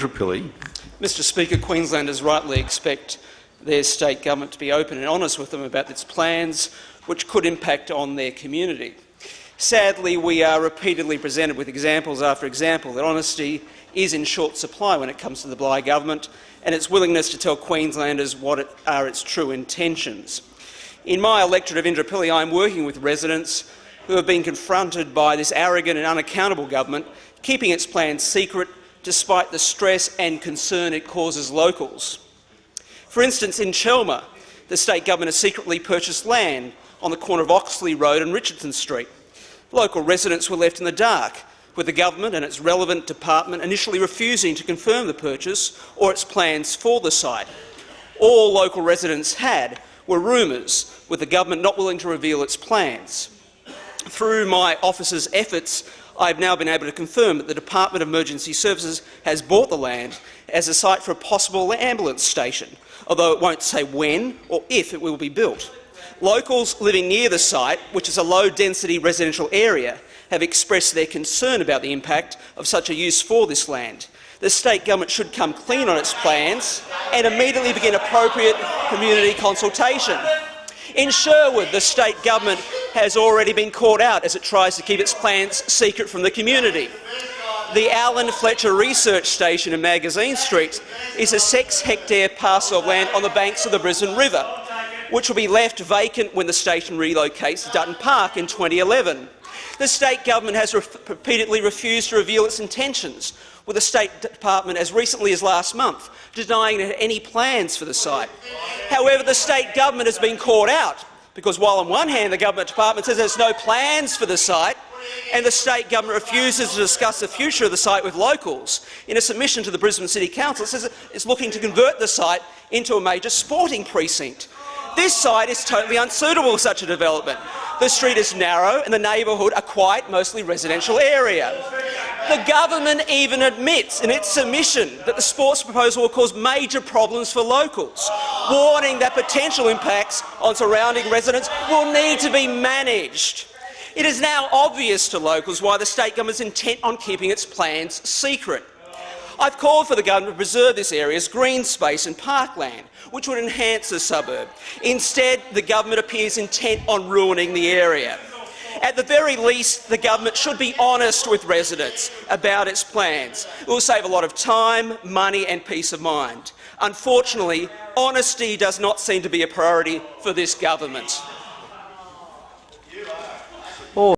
Indooroopilly. Mr Speaker, Queenslanders rightly expect their state government to be open and honest with them about its plans, which could impact on their community. Sadly, we are repeatedly presented with examples after example that honesty is in short supply when it comes to the Bligh Government and its willingness to tell Queenslanders what are its true intentions. In my electorate of Indooroopilly, I am working with residents who have been confronted by this arrogant and unaccountable government keeping its plans secret despite the stress and concern it causes locals. For instance, in Chelmer, the state government has secretly purchased land on the corner of Oxley Road and Richardson Street. Local residents were left in the dark, with the government and its relevant department initially refusing to confirm the purchase or its plans for the site. All local residents had were rumours, with the government not willing to reveal its plans. Through my office's efforts, I have now been able to confirm that the Department of Emergency Services has bought the land as a site for a possible ambulance station, although it won't say when or if it will be built. Locals living near the site, which is a low-density residential area, have expressed their concern about the impact of such a use for this land. The state government should come clean on its plans and immediately begin appropriate community consultation. In Sherwood, the state government has already been caught out as it tries to keep its plans secret from the community. The Alan Fletcher Research Station in Magazine Street is a 6-hectare parcel of land on the banks of the Brisbane River, which will be left vacant when the station relocates to Dutton Park in 2011. The state government has repeatedly refused to reveal its intentions, with the State Department as recently as last month denying it had any plans for the site. However, the state government has been caught out because while on one hand the government department says there's no plans for the site and the state government refuses to discuss the future of the site with locals, in a submission to the Brisbane City Council it says it's looking to convert the site into a major sporting precinct. This site is totally unsuitable for such a development. The street is narrow and the neighbourhood a quiet, mostly residential area. The government even admits in its submission that the sports proposal will cause major problems for locals, warning that potential impacts on surrounding residents will need to be managed. It is now obvious to locals why the state government is intent on keeping its plans secret. I've called for the government to preserve this area as green space and parkland, which would enhance the suburb. Instead, the government appears intent on ruining the area. At the very least, the government should be honest with residents about its plans. It will save a lot of time, money and peace of mind. Unfortunately, honesty does not seem to be a priority for this government.